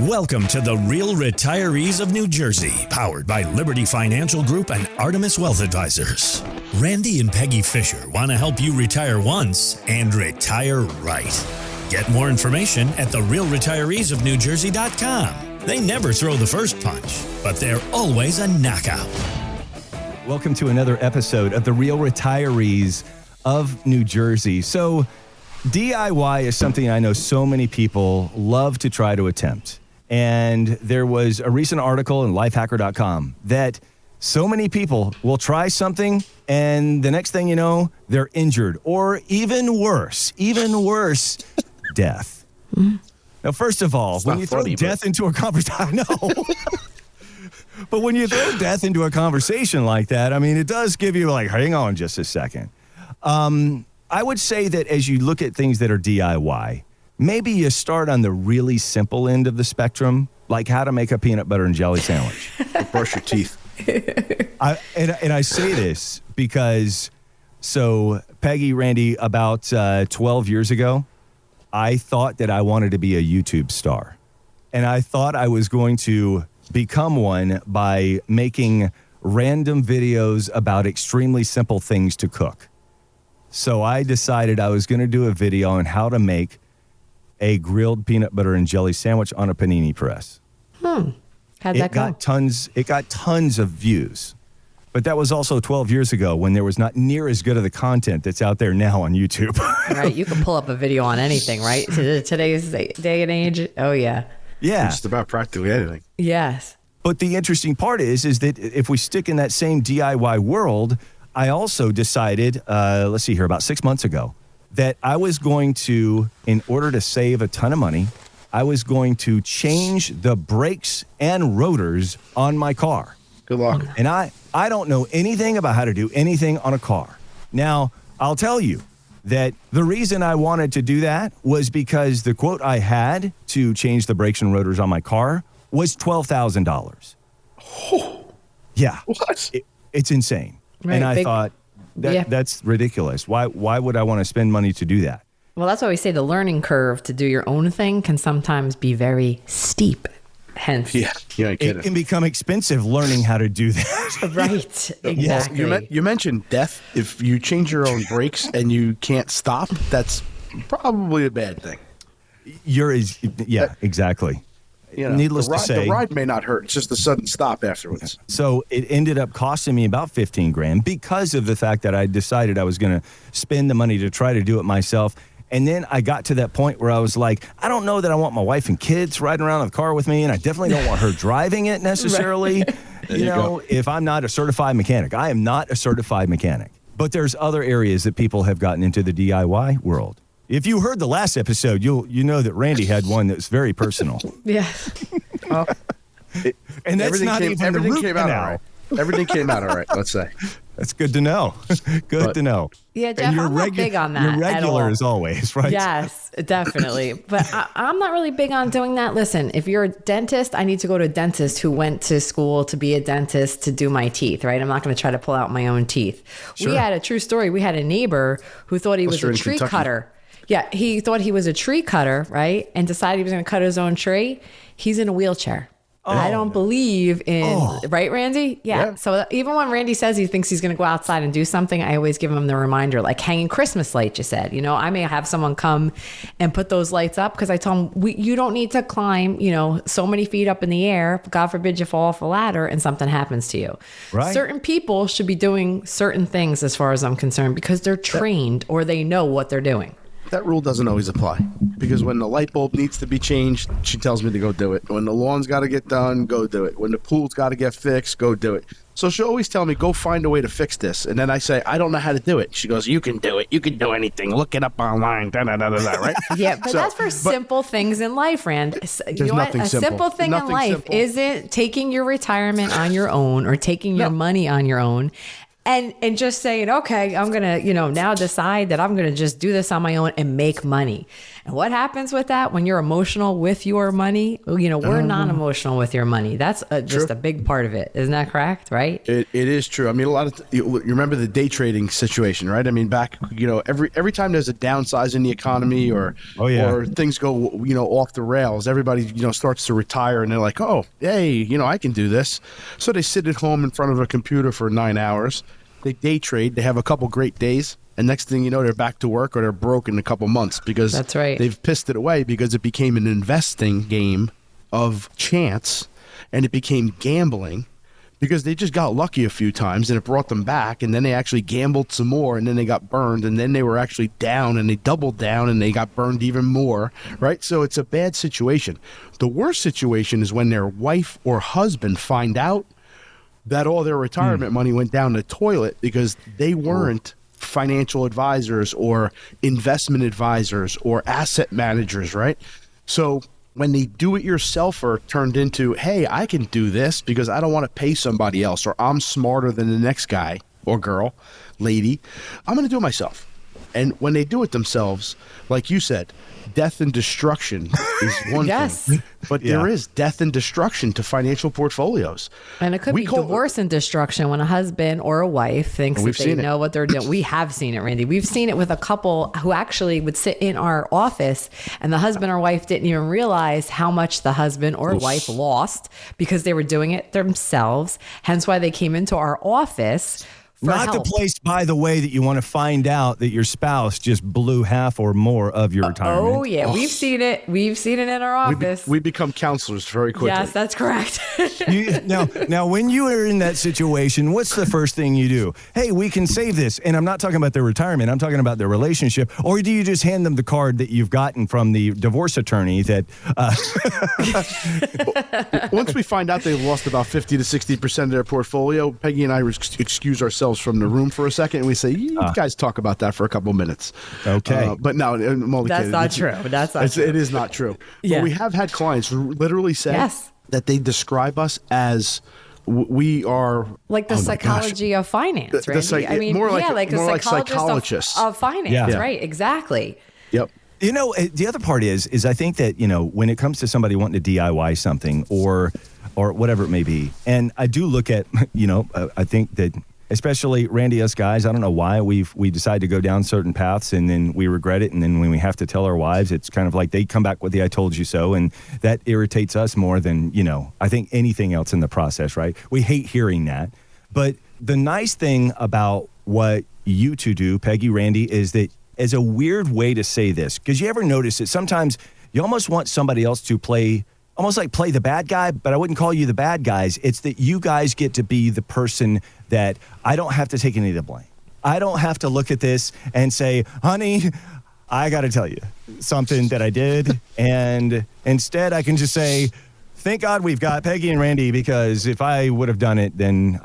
Welcome to the Real Retirees of New Jersey, powered by Liberty Financial Group and Artemis Wealth Advisors. Randy and Peggy Fisher want to help you retire once and retire right. Get more information at therealretireesofnewjersey.com. They never throw the first punch, but they're always a knockout. Welcome to another episode of the Real Retirees of New Jersey. So DIY is something I know so many people love to try to attempt. And there was a recent article in lifehacker.com that so many people will try something and the next thing you know, they're injured or even worse, death. Now, first of all, when you throw death into a conversation, I know. But when you throw death into a conversation like that, I mean, it does give you like, hang on just a second. I would say that as you look at things that are DIY, maybe you start on the really simple end of the spectrum, like how to make a peanut butter and jelly sandwich. Brush your teeth. I say this because, so Peggy, Randy, about 12 years ago, I thought that I wanted to be a YouTube star. And I thought I was going to become one by making random videos about extremely simple things to cook. So I decided I was going to do a video on how to make a grilled peanut butter and jelly sandwich on a panini press. How'd that go? It got tons of views. But that was also 12 years ago when there was not near as good of the content that's out there now on YouTube. Right, you can pull up a video on anything, right? Today's day and age. Oh, yeah. Yeah. Just about practically anything. Yes. But the interesting part is that if we stick in that same DIY world, I also decided, let's see here, about 6 months ago, that I was going to, in order to save a ton of money, I was going to change the brakes and rotors on my car. Good luck. And I don't know anything about how to do anything on a car. Now, I'll tell you that the reason I wanted to do that was because the quote I had to change the brakes and rotors on my car was $12,000. Oh, yeah. What? It's insane. Right, and I thought, that's ridiculous. Why would I want to spend money to do that? Well, that's why we say the learning curve to do your own thing can sometimes be very steep. Hence. Yeah, it can become expensive learning how to do that. Right, exactly. Well, you mentioned death. If you change your own brakes and you can't stop, that's probably a bad thing. Exactly. You know, needless to say, the ride may not hurt. It's just the sudden stop afterwards. So it ended up costing me about $15,000 because of the fact that I decided I was going to spend the money to try to do it myself. And then I got to that point where I was like, I don't know that I want my wife and kids riding around in the car with me, and I definitely don't want her driving it necessarily. You know, if I'm not a certified mechanic. I am not a certified mechanic. But there's other areas that people have gotten into the DIY world. If you heard the last episode, you know that Randy had one that was very personal. Yeah. And that's not even the root came out canal. all right. Everything came out all right, let's say. That's good to know. Good to know. Yeah, Jeff, I'm not big on that. You're regular as always, right? Yes, definitely. But I'm not really big on doing that. Listen, if you're a dentist, I need to go to a dentist who went to school to be a dentist to do my teeth, right? I'm not going to try to pull out my own teeth. Sure. We had a true story. We had a neighbor who thought he was a tree cutter. Yeah, he thought he was a tree cutter, right? And decided he was going to cut his own tree. He's in a wheelchair. I don't believe in, right, Randy? Yeah. So even when Randy says he thinks he's going to go outside and do something, I always give him the reminder, like hanging Christmas lights, you said. You know, I may have someone come and put those lights up because I told him, you don't need to climb, so many feet up in the air. God forbid you fall off a ladder and something happens to you. Right. Certain people should be doing certain things as far as I'm concerned because they're trained or they know what they're doing. That rule doesn't always apply because when the light bulb needs to be changed, she tells me to go do it. When the lawn's got to get done, go do it. When the pool's got to get fixed, go do it. So she'll always tell me, go find a way to fix this. And then I say, I don't know how to do it. She goes, you can do it. You can do anything. Look it up online. Right? Yeah, but that's for simple things in life, Rand. There's nothing simple. A simple thing in life isn't taking your retirement on your own or taking your money on your own. And just saying, okay, I'm going to, now decide that I'm going to just do this on my own and make money. what happens with that when you're emotional with your money? We're non-emotional with your money. That's just a big part of it. Isn't that correct? Right? It is true. I mean, a lot of you remember the day trading situation, right? I mean, back every time there's a downsize in the economy or things go off the rails, everybody starts to retire and they're like, oh, hey, I can do this. So they sit at home in front of a computer for 9 hours. They day trade. They have a couple great days. And next thing you know, they're back to work or they're broke in a couple months because that's right. They've pissed it away because it became an investing game of chance and it became gambling because they just got lucky a few times and it brought them back. And then they actually gambled some more and then they got burned and then they were actually down and they doubled down and they got burned even more, right? So it's a bad situation. The worst situation is when their wife or husband find out that all their retirement money went down the toilet because they weren't financial advisors or investment advisors or asset managers, right? So when the do-it-yourselfer turned into, hey, I can do this because I don't want to pay somebody else or I'm smarter than the next guy or girl, lady, I'm going to do it myself. And when they do it themselves, like you said, death and destruction is one thing. But there is death and destruction to financial portfolios. And it could be divorce and destruction when a husband or a wife thinks that they know what they're doing. We have seen it, Randy. We've seen it with a couple who actually would sit in our office and the husband or wife didn't even realize how much the husband or wife lost because they were doing it themselves. Hence why they came into our office. Not the place, by the way, that you want to find out that your spouse just blew half or more of your retirement. Oh, yeah. We've seen it. We've seen it in our office. We become counselors very quickly. Yes, that's correct. Now, when you are in that situation, what's the first thing you do? Hey, we can save this. And I'm not talking about their retirement. I'm talking about their relationship. Or do you just hand them the card that you've gotten from the divorce attorney that... Once we find out they've lost about 50 to 60% of their portfolio, Peggy and I excuse ourselves from the room for a second and we say, you guys talk about that for a couple minutes. Okay. But no, I'm only that's kidding. Not true. That's not true. It is not true. Yeah. But we have had clients literally say that they describe us as we are like the psychology of finance, right? More like psychologists of finance, right? Exactly. Yep. The other part is I think that, when it comes to somebody wanting to DIY something or whatever it may be, and I do look at, I think that especially Randy, us guys, I don't know why we decide to go down certain paths and then we regret it. And then when we have to tell our wives, it's kind of like they come back with the I told you so. And that irritates us more than, I think anything else in the process, right? We hate hearing that. But the nice thing about what you two do, Peggy, Randy, is that as a weird way to say this, because you ever notice that sometimes you almost want somebody else to play the bad guy, but I wouldn't call you the bad guys. It's that you guys get to be the person that I don't have to take any of the blame. I don't have to look at this and say, honey, I got to tell you something that I did. And instead I can just say, thank God we've got Peggy and Randy, because if I would have done it, then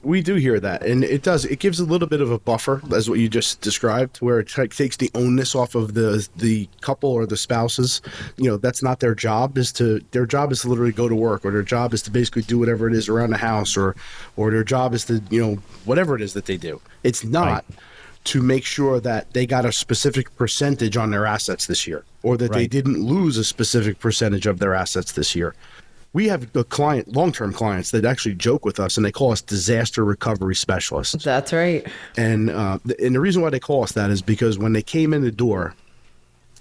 We do hear that, and it gives a little bit of a buffer, as what you just described, where it takes the onus off of the couple or the spouses. That's not their job. Their job is to literally go to work, or their job is to basically do whatever it is around the house, or their job is to whatever it is that they do. It's not to make sure that they got a specific percentage on their assets this year, or that they didn't lose a specific percentage of their assets this year. We have long-term clients that actually joke with us, and they call us disaster recovery specialists. That's right. And the reason why they call us that is because when they came in the door,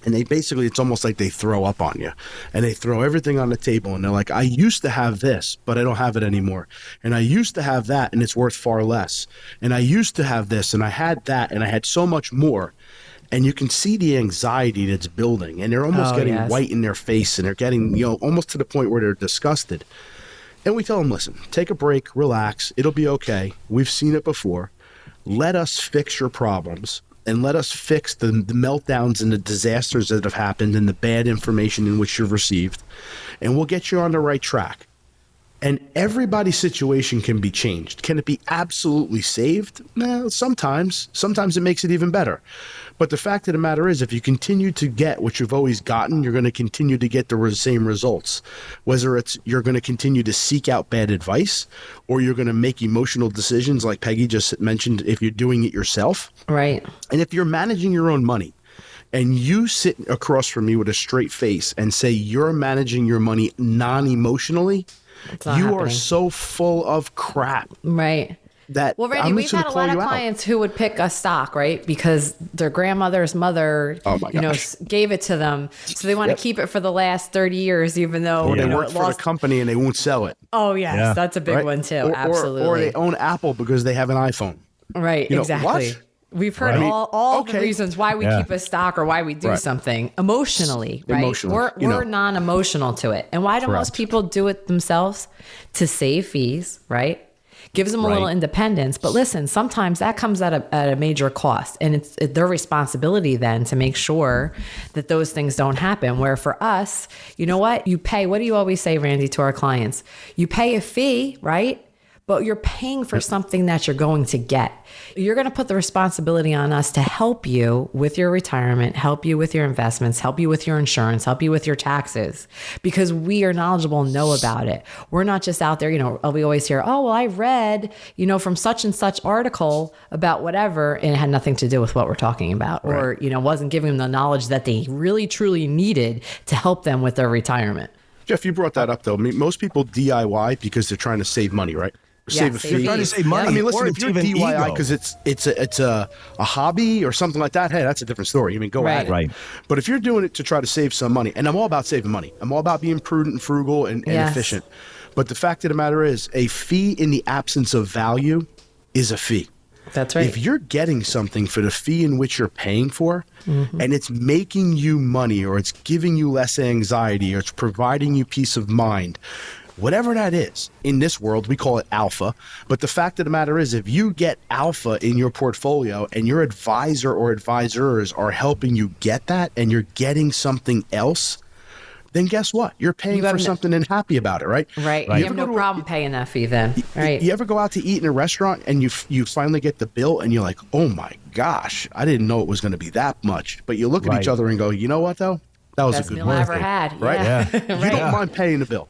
and it's almost like they throw up on you, and they throw everything on the table, and they're like, I used to have this, but I don't have it anymore. And I used to have that, and it's worth far less. And I used to have this, and I had that, and I had so much more. And you can see the anxiety that's building, and they're almost getting white in their face, and they're getting, almost to the point where they're disgusted. And we tell them, listen, take a break, relax. It'll be okay. We've seen it before. Let us fix your problems, and let us fix the meltdowns and the disasters that have happened and the bad information in which you've received. And we'll get you on the right track. And everybody's situation can be changed. Can it be absolutely saved? Well, sometimes. Sometimes it makes it even better. But the fact of the matter is, if you continue to get what you've always gotten, you're going to continue to get the same results. Whether it's you're going to continue to seek out bad advice, or you're going to make emotional decisions like Peggy just mentioned if you're doing it yourself. Right. And if you're managing your own money, and you sit across from me with a straight face and say you're managing your money non-emotionally, you are so full of crap. Right. That well, Randy, we've had a lot of clients who would pick a stock, right? Because their grandmother's mother, gave it to them. So they want to keep it for the last 30 years, even though they work for the company and they won't sell it. Oh, yes. That's a big one too. Absolutely. Or they own Apple because they have an iPhone. Right. Exactly. What? We've heard all the reasons why we keep a stock or why we do something emotionally, right? We're non-emotional to it. And why do most people do it themselves? To save fees, right? Gives them a little independence. But listen, sometimes that comes at a major cost. And it's their responsibility then to make sure that those things don't happen. Where for us, you know what? You pay, what do you always say, Randy, to our clients? You pay a fee, right? But you're paying for something that you're going to get. You're going to put the responsibility on us to help you with your retirement, help you with your investments, help you with your insurance, help you with your taxes, because we are knowledgeable and know about it. We're not just out there, we always hear, oh, well, I read, from such and such article about whatever, and it had nothing to do with what we're talking about, or, wasn't giving them the knowledge that they really, truly needed to help them with their retirement. Jeff, you brought that up, though. I mean, most people DIY because they're trying to save money, right? Save a fee. You're trying to save money. I mean, listen, if you're DIY because it's a hobby or something like that, hey, that's a different story. I mean, go at it. Right. But if you're doing it to try to save some money, and I'm all about saving money. I'm all about being prudent and frugal and efficient. But the fact of the matter is, a fee in the absence of value is a fee. That's right. If you're getting something for the fee in which you're paying for, and it's making you money, or it's giving you less anxiety, or it's providing you peace of mind, whatever that is, in this world, we call it alpha. But the fact of the matter is, if you get alpha in your portfolio and your advisor or advisors are helping you get that, and you're getting something else, then guess what? You're paying for something and happy about it, right? Right. You have no problem paying that fee then, right? You ever go out to eat in a restaurant and you finally get the bill and you're like, oh my gosh, I didn't know it was going to be that much. But you look at each other and go, you know what though? That was Best a good meal meal I ever had. Right? Yeah. You don't mind paying the bill.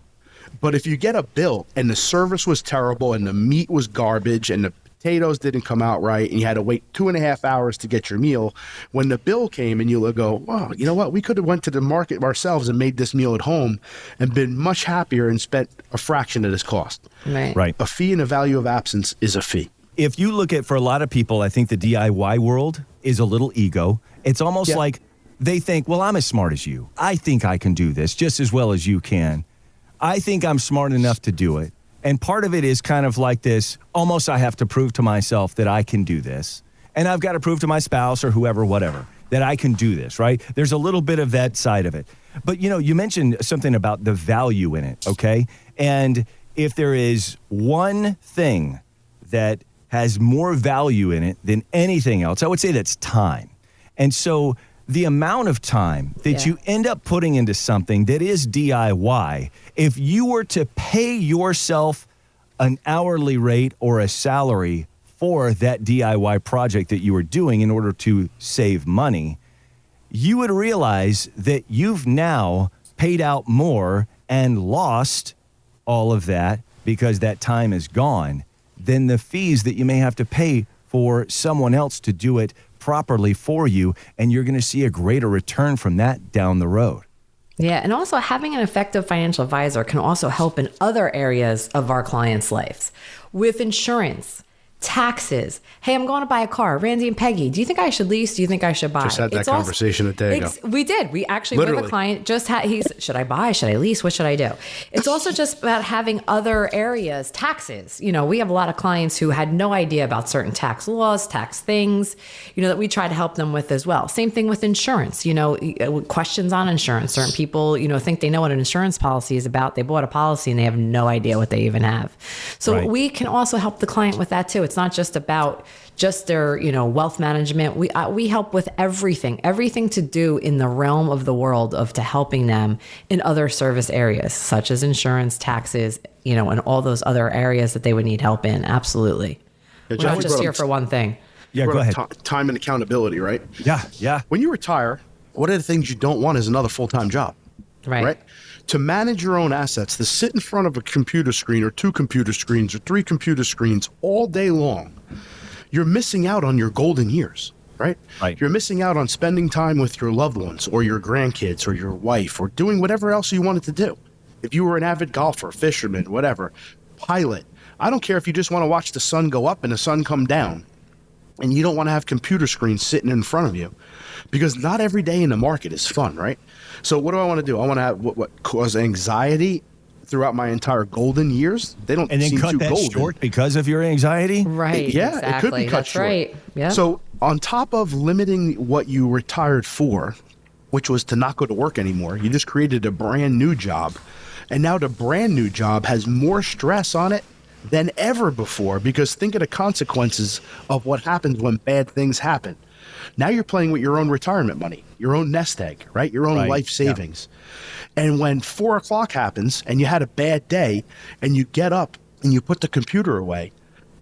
But if you get a bill and the service was terrible and the meat was garbage and the potatoes didn't come out right and you had to wait 2.5 hours to get your meal, when the bill came and you go, wow, you know what? We could have went to the market ourselves and made this meal at home and been much happier and spent a fraction of this cost. Right. A fee and a value of absence is a fee. If you look at, for a lot of people, I think the DIY world is a little ego. It's almost like they think, well, I'm as smart as you. I think I can do this just as well as you can. I think I'm smart enough to do it. And part of it is kind of like this, almost I have to prove to myself that I can do this. And I've got to prove to my spouse or whoever, whatever, that I can do this, right? There's a little bit of that side of it. But, you mentioned something about the value in it, okay? And if there is one thing that has more value in it than anything else, I would say that's time. And so the amount of time that you end up putting into something that is DIY, if you were to pay yourself an hourly rate or a salary for that DIY project that you were doing in order to save money, you would realize that you've now paid out more and lost all of that because that time is gone than the fees that you may have to pay for someone else to do it properly for you, and you're going to see a greater return from that down the road. Yeah, and also having an effective financial advisor can also help in other areas of our clients' lives. With insurance, taxes. Hey, I'm going to buy a car. Randy and Peggy, do you think I should lease? Do you think I should buy? Just had that conversation a day ago. We did. We actually, with a client, should I buy? Should I lease? What should I do? It's also just about having other areas, taxes. We have a lot of clients who had no idea about certain tax laws, tax things, that we try to help them with as well. Same thing with insurance, questions on insurance. Certain people, think they know what an insurance policy is about. They bought a policy and they have no idea what they even have. So we can also help the client with that too. It's not just about just their, wealth management. We help with everything to do in the realm of the world of to helping them in other service areas, such as insurance, taxes, and all those other areas that they would need help in. Absolutely. We're not just here for one thing. Yeah, go ahead. Time and accountability, right? Yeah. When you retire, what are the things you don't want is another full-time job, right? To manage your own assets, to sit in front of a computer screen or 2 computer screens or 3 computer screens all day long, you're missing out on your golden years. right? Right. You're missing out on spending time with your loved ones or your grandkids or your wife or doing whatever else you wanted to do. If you were an avid golfer, fisherman, whatever, pilot, I don't care if you just want to watch the sun go up and the sun come down and you don't want to have computer screens sitting in front of you, because not every day in the market is fun, right? So what do I want to do? I want to have what cause anxiety throughout my entire golden years. They don't And then seem cut too that golden. short because of your anxiety? Right. Yeah, exactly. it could be cut That's short. right. Yeah. So on top of limiting what you retired for, which was to not go to work anymore, you just created a brand new job. And now the brand new job has more stress on it than ever before, because think of the consequences of what happens when bad things happen. Now you're playing with your own retirement money, your own nest egg, right? Your own Right. life savings. And when 4 o'clock happens and you had a bad day and you get up and you put the computer away,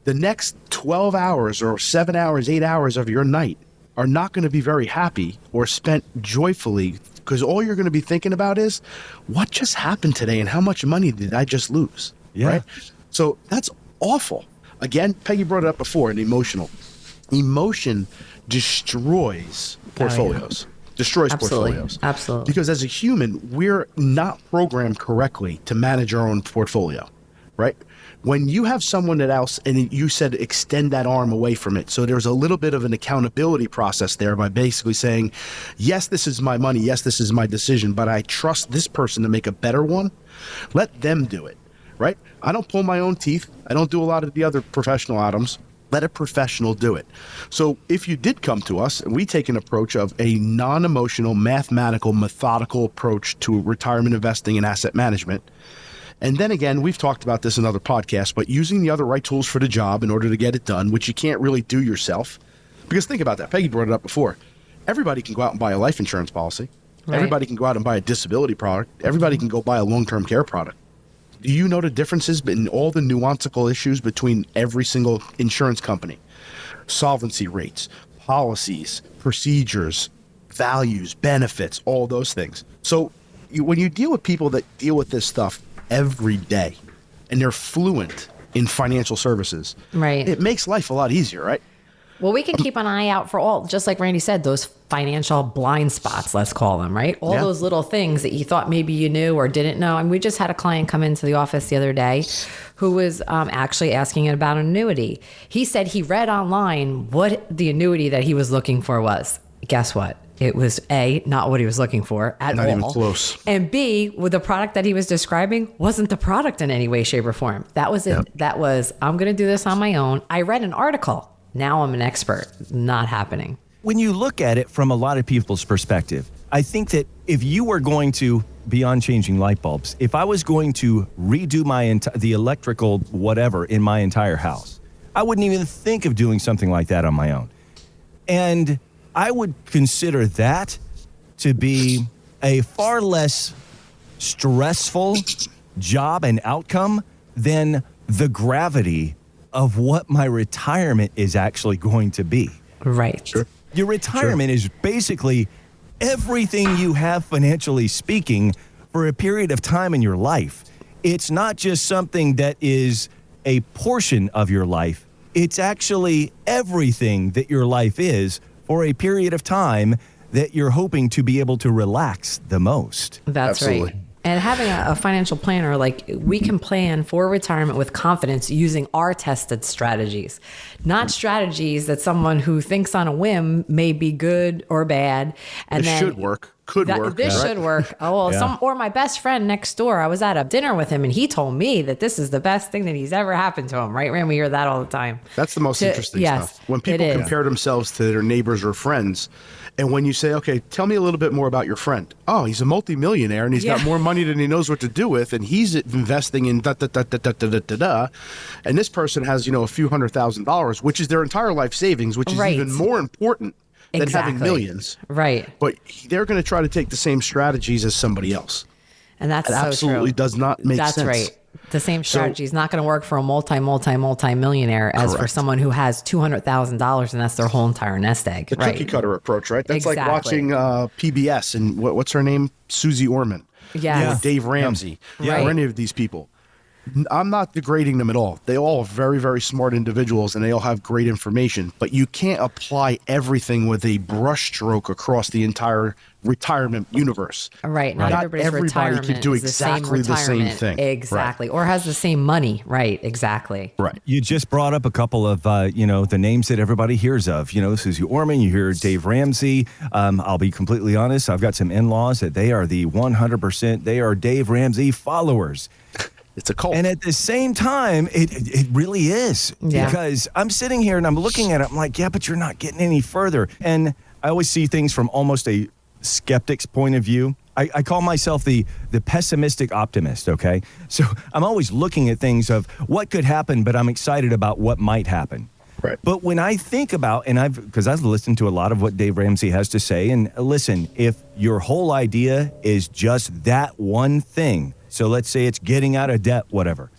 the next 12 hours or 7 hours, 8 hours of your night are not going to be very happy or spent joyfully, because all you're going to be thinking about is what just happened today and how much money did I just lose? Yeah. Right? So that's awful. Again, Peggy brought it up before, an emotional. Emotion destroys portfolios. Destroys Absolutely. portfolios. Absolutely. Because as a human, we're not programmed correctly to manage our own portfolio, right? When you have someone that else, and you said extend that arm away from it. So there's a little bit of an accountability process there by basically saying, yes, this is my money. Yes, this is my decision, but I trust this person to make a better one. Let them do it, right? I don't pull my own teeth. I don't do a lot of the other professional items. Let a professional do it. So if you did come to us, and we take an approach of a non-emotional, mathematical, methodical approach to retirement investing and asset management. And then again, we've talked about this in other podcasts, but using the other right tools for the job in order to get it done, which you can't really do yourself. Because think about that. Peggy brought it up before. Everybody can go out and buy a life insurance policy. Right. Everybody can go out and buy a disability product. Everybody can go buy a long-term care product. Do you know the differences in all the nuanceical issues between every single insurance company? Solvency rates, policies, procedures, values, benefits, all those things. So when you deal with people that deal with this stuff every day and they're fluent in financial services, Right. it makes life a lot easier, right? Well, we can keep an eye out for all, just like Randy said, those financial blind spots, let's call them, right? All Yeah. those little things that you thought maybe you knew or didn't know. And we just had a client come into the office the other day who was actually asking about an annuity. He said he read online what the annuity that he was looking for was. Guess what? It was A, not what he was looking for at Not all. even close. And B, with the product that he was describing wasn't the product in any way, shape, or form. That was it. Yep. That was, I'm going to do this on my own. I read an article. Now I'm an expert. Not happening. When you look at it from a lot of people's perspective, I think that if you were going to, beyond changing light bulbs, if I was going to redo the electrical whatever in my entire house, I wouldn't even think of doing something like that on my own. And I would consider that to be a far less stressful job and outcome than the gravity of what my retirement is actually going to be. Right. Sure. Your retirement is basically everything you have financially speaking for a period of time in your life. It's not just something that is a portion of your life. It's actually everything that your life is for a period of time that you're hoping to be able to relax the most. That's Absolutely. right. And having a financial planner, like we can plan for retirement with confidence using our tested strategies, not strategies that someone who thinks on a whim may be good or bad. And It then should work. Could work. This right? should work. Oh, well, Yeah. or my best friend next door. I was at a dinner with him and he told me that this is the best thing that he's ever happened to him. Right, Rand? We hear that all the time. That's the most interesting yes, stuff. When people it is. compare themselves to their neighbors or friends, and when you say, okay, tell me a little bit more about your friend. Oh, he's a multimillionaire and he's got Yeah. more money than he knows what to do with, and he's investing in da da da da da da da da da. And this person has, a few $100,000, which is their entire life savings, which is Right. even more important than having Exactly. millions. Right. But they're going to try to take the same strategies as somebody else. And that's It so absolutely true. does not make That's sense. right. The same strategy is not going to work for a multi-millionaire as for Correct. someone who has $200,000 and that's their whole entire nest egg. The right. cookie cutter approach, right? That's like Exactly. watching PBS and what's her name? Susie Orman. Yes. Or Dave Ramsey. Yeah. Or Right. any of these people. I'm not degrading them at all. They all are very, very smart individuals, and they all have great information. But you can't apply everything with a brushstroke across the entire retirement universe. Right. Not everybody's everybody retirement can do is exactly the same thing. Exactly. Or has the same money. Right. Exactly. Right. You just brought up a couple of, the names that everybody hears of. Susie Orman, you hear Dave Ramsey. I'll be completely honest. I've got some in-laws that they are the 100%. They are Dave Ramsey followers. It's a cult. And at the same time, it really is. Yeah. Because I'm sitting here and I'm looking at it. I'm like, yeah, but you're not getting any further. And I always see things from almost a skeptic's point of view. I call myself the pessimistic optimist, okay? So I'm always looking at things of what could happen, but I'm excited about what might happen. Right. But when I think about, because I've listened to a lot of what Dave Ramsey has to say, and listen, if your whole idea is just that one thing, so let's say it's getting out of debt, whatever,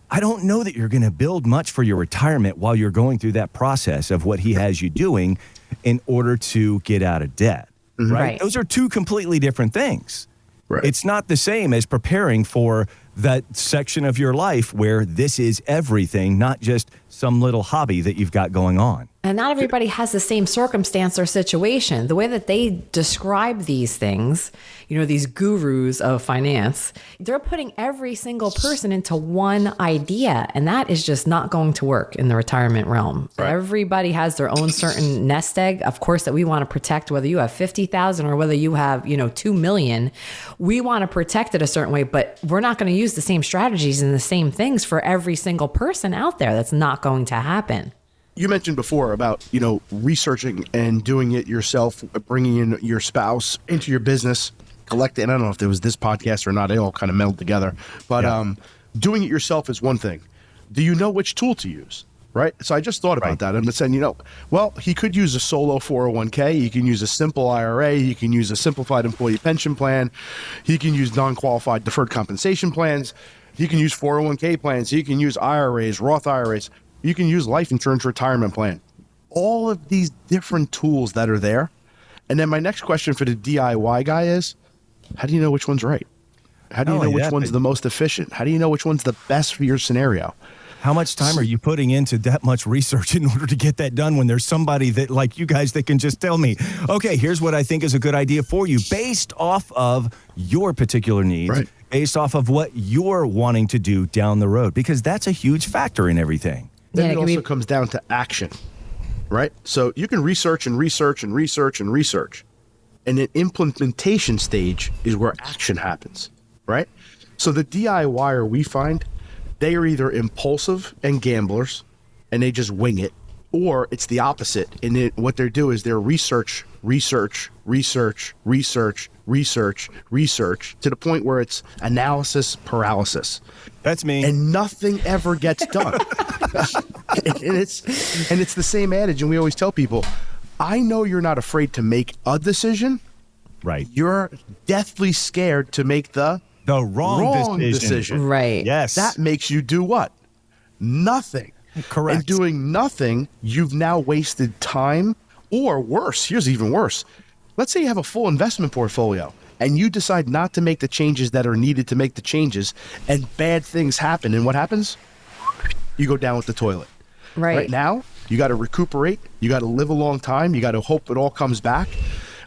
I don't know that you're going to build much for your retirement while you're going through that process of what he has you doing in order to get out of debt. Mm-hmm. Right. Those are two completely different things. Right. It's not the same as preparing for that section of your life where this is everything, not just some little hobby that you've got going on. And not everybody has the same circumstance or situation. The way that they describe these things, these gurus of finance, they're putting every single person into one idea. And that is just not going to work in the retirement realm. Right. Everybody has their own certain nest egg, of course, that we want to protect, whether you have 50,000 or whether you have, 2 million. We want to protect it a certain way, but we're not going to use the same strategies and the same things for every single person out there. That's not going to happen. You mentioned before about, researching and doing it yourself, bringing in your spouse into your business, collecting. I don't know if there was this podcast or not. They all kind of meld together. But doing it yourself is one thing. Do you know which tool to use? Right. So I just thought about that. I'm saying, he could use a solo 401k. He can use a simple IRA. He can use a simplified employee pension plan. He can use non-qualified deferred compensation plans. He can use 401k plans. He can use IRAs, Roth IRAs. You can use life insurance retirement plan. All of these different tools that are there. And then my next question for the DIY guy is, how do you know which one's right? How do you know which one's the most efficient? How do you know which one's the best for your scenario? How much time are you putting into that much research in order to get that done when there's somebody that, like you guys, that can just tell me, okay, here's what I think is a good idea for you based off of your particular needs, right, based off of what you're wanting to do down the road, because that's a huge factor in everything. Then it also comes down to action, right? So you can research and research and research and research. And the implementation stage is where action happens, right? So the DIYer we find, they are either impulsive and gamblers, and they just wing it, or it's the opposite. And what they do is they're research to the point where it's analysis paralysis. That's me. And nothing ever gets done. and it's the same adage, and we always tell people, I know you're not afraid to make a decision. Right. You're deathly scared to make the wrong decision. Right. Yes. That makes you do what? Nothing. Correct. And doing nothing, you've now wasted time, or worse, here's even worse. Let's say you have a full investment portfolio and you decide not to make the changes that are needed to make the changes, and bad things happen. And what happens? You go down with the toilet. Right now, you got to recuperate. You got to live a long time. You got to hope it all comes back.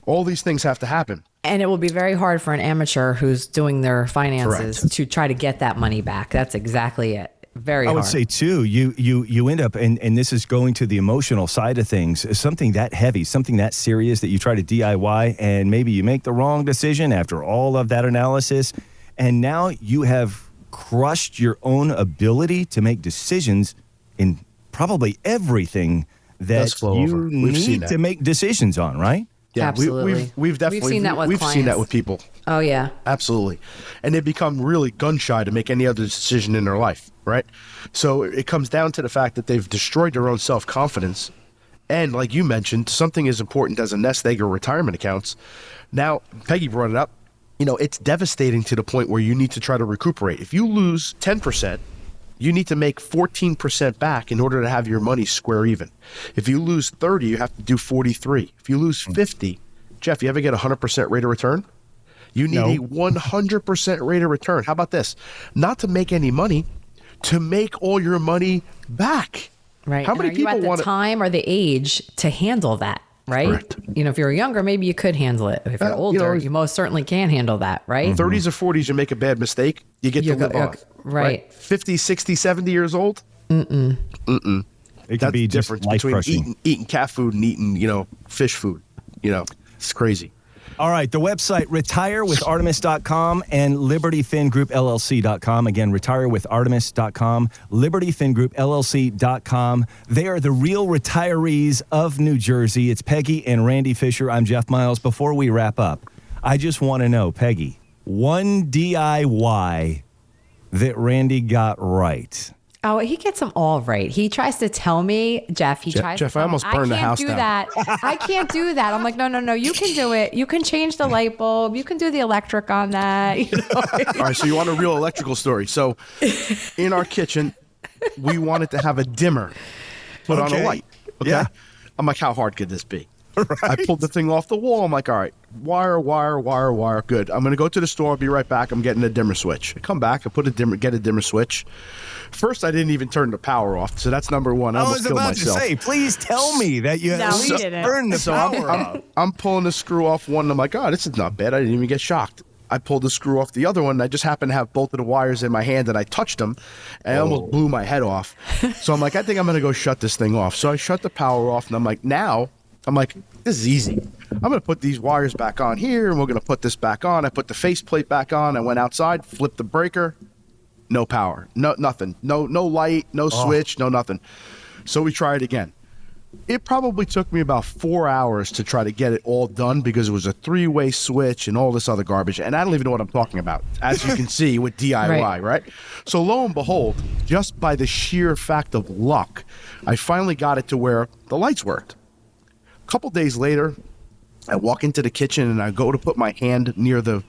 All these things have to happen. And it will be very hard for an amateur who's doing their finances to try to get that money back. That's exactly it. Very hard. I would say too, you end up, and this is going to the emotional side of things, something that heavy, something that serious that you try to DIY, and maybe you make the wrong decision after all of that analysis, and now you have crushed your own ability to make decisions in probably everything that you need to make decisions on, right? Yeah, absolutely. We've definitely seen that with clients. Seen that with people. Oh yeah, absolutely. And they become really gun shy to make any other decision in their life, right? So it comes down to the fact that they've destroyed their own self-confidence. And like you mentioned, something as important as a nest egg or retirement accounts. Now, Peggy brought it up. It's devastating to the point where you need to try to recuperate. If you lose 10%, you need to make 14% back in order to have your money square even. If you lose 30, you have to do 43. If you lose 50, Jeff, you ever get a 100% rate of return? You need a 100% rate of return. How about this? Not to make any money, to make all your money back. Right. How many and are you people at the time or the age to handle that? Right. Correct. If you're younger, maybe you could handle it. If you're older, you most certainly can handle that. Right. 30s or 40s, you make a bad mistake, you get to live on. Right. 50, 60, 70 years old. It That's could be the just difference life between crushing. eating cat food and eating, fish food. It's crazy. All right, the website, retirewithartemis.com and libertyfingroup.llc.com. Again, retirewithartemis.com, libertyfingroup.llc.com. They are the real retirees of New Jersey. It's Peggy and Randy Fisher. I'm Jeff Miles. Before we wrap up, I just want to know, Peggy, one DIY that Randy got right. Oh, he gets them all right. He tries to tell me, Jeff, Jeff, I almost burned the house down. I can't do that. I'm like, no, you can do it. You can change the light bulb. You can do the electric on that. All right, so you want a real electrical story. So in our kitchen, we wanted to have a dimmer put on a light. Okay. Yeah. I'm like, how hard could this be? Right. I pulled the thing off the wall. I'm like, all right, wire. Good. I'm going to go to the store. I'll be right back. I'm getting a dimmer switch. I come back. I get a dimmer switch. First, I didn't even turn the power off. So that's number one. I almost killed myself. To say, please tell me that you at least turned the power off. I'm pulling the screw off one. And I'm like, oh, this is not bad. I didn't even get shocked. I pulled the screw off the other one. And I just happened to have both of the wires in my hand, and I touched them, and I almost blew my head off. So I'm like, I think I'm going to go shut this thing off. So I shut the power off, and I'm like, this is easy. I'm going to put these wires back on here, and we're going to put this back on. I put the faceplate back on. I went outside, flipped the breaker. No power. No nothing. No light, no switch, no nothing. So we tried again. It probably took me about 4 hours to try to get it all done because it was a 3-way switch and all this other garbage. And I don't even know what I'm talking about, as you can see with DIY, right? So lo and behold, just by the sheer fact of luck, I finally got it to where the lights worked. A couple days later, I walk into the kitchen and I go to put my hand near the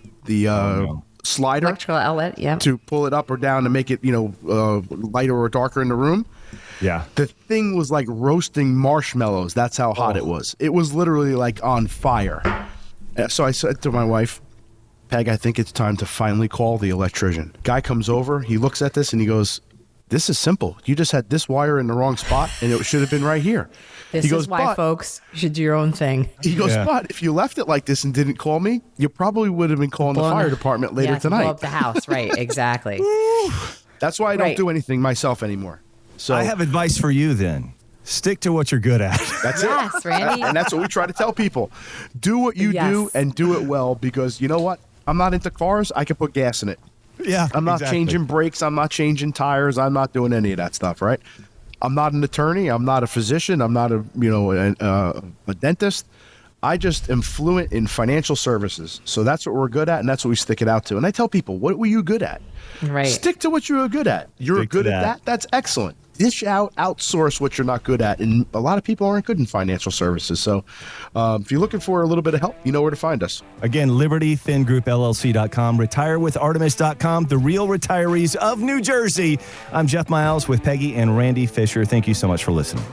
slider, electrical outlet, to pull it up or down to make it, lighter or darker in the room. Yeah. The thing was like roasting marshmallows. That's how hot it was. It was literally like on fire. So I said to my wife, Peg, I think it's time to finally call the electrician. Guy comes over, he looks at this and he goes, this is simple. You just had this wire in the wrong spot and it should have been right here. This is why, folks, you should do your own thing. He goes, but if you left it like this and didn't call me, you probably would have been calling the fire department later tonight. Blow up the house, right, exactly. That's why I don't do anything myself anymore. So I have advice for you then. Stick to what you're good at. That's it. Randy. And that's what we try to tell people. Do what you do and do it well, because you know what? I'm not into cars. I can put gas in it. Yeah, I'm not changing brakes. I'm not changing tires. I'm not doing any of that stuff, right? I'm not an attorney. I'm not a physician. I'm not a dentist. I just am fluent in financial services. So that's what we're good at, and that's what we stick it out to. And I tell people, what were you good at? Right. Stick to what you're good at. You're good at that. That's excellent. Dish out, outsource what you're not good at. And a lot of people aren't good in financial services. So if you're looking for a little bit of help, you know where to find us. Again, libertyfingroup.llc.com, retirewithartemis.com, the real retirees of New Jersey. I'm Jeff Miles with Peggy and Randy Fisher. Thank you so much for listening.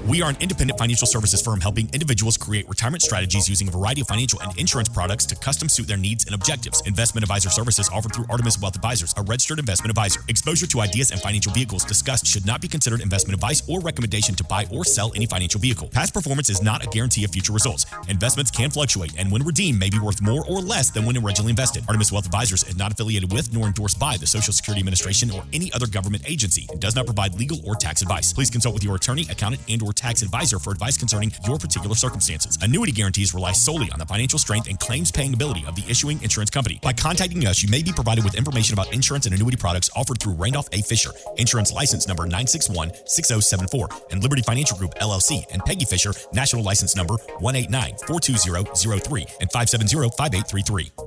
We are an independent financial services firm helping individuals create retirement strategies using a variety of financial and insurance products to custom suit their needs and objectives. Investment advisor services offered through Artemis Wealth Advisors, a registered investment advisor. Exposure to ideas and financial vehicles discussed should not be considered investment advice or recommendation to buy or sell any financial vehicle. Past performance is not a guarantee of future results. Investments can fluctuate and when redeemed may be worth more or less than when originally invested. Artemis Wealth Advisors is not affiliated with nor endorsed by the Social Security Administration or any other government agency and does not provide legal or tax advice. Please consult with your attorney, accountant, and or tax advisor for advice concerning your particular circumstances. Annuity guarantees rely solely on the financial strength and claims paying ability of the issuing insurance company. By contacting us, you may be provided with information about insurance and annuity products offered through Randolph A. Fisher, insurance license number 9616074, and Liberty Financial Group, LLC, and Peggy Fisher, national license number 189-42003 and 570-5833.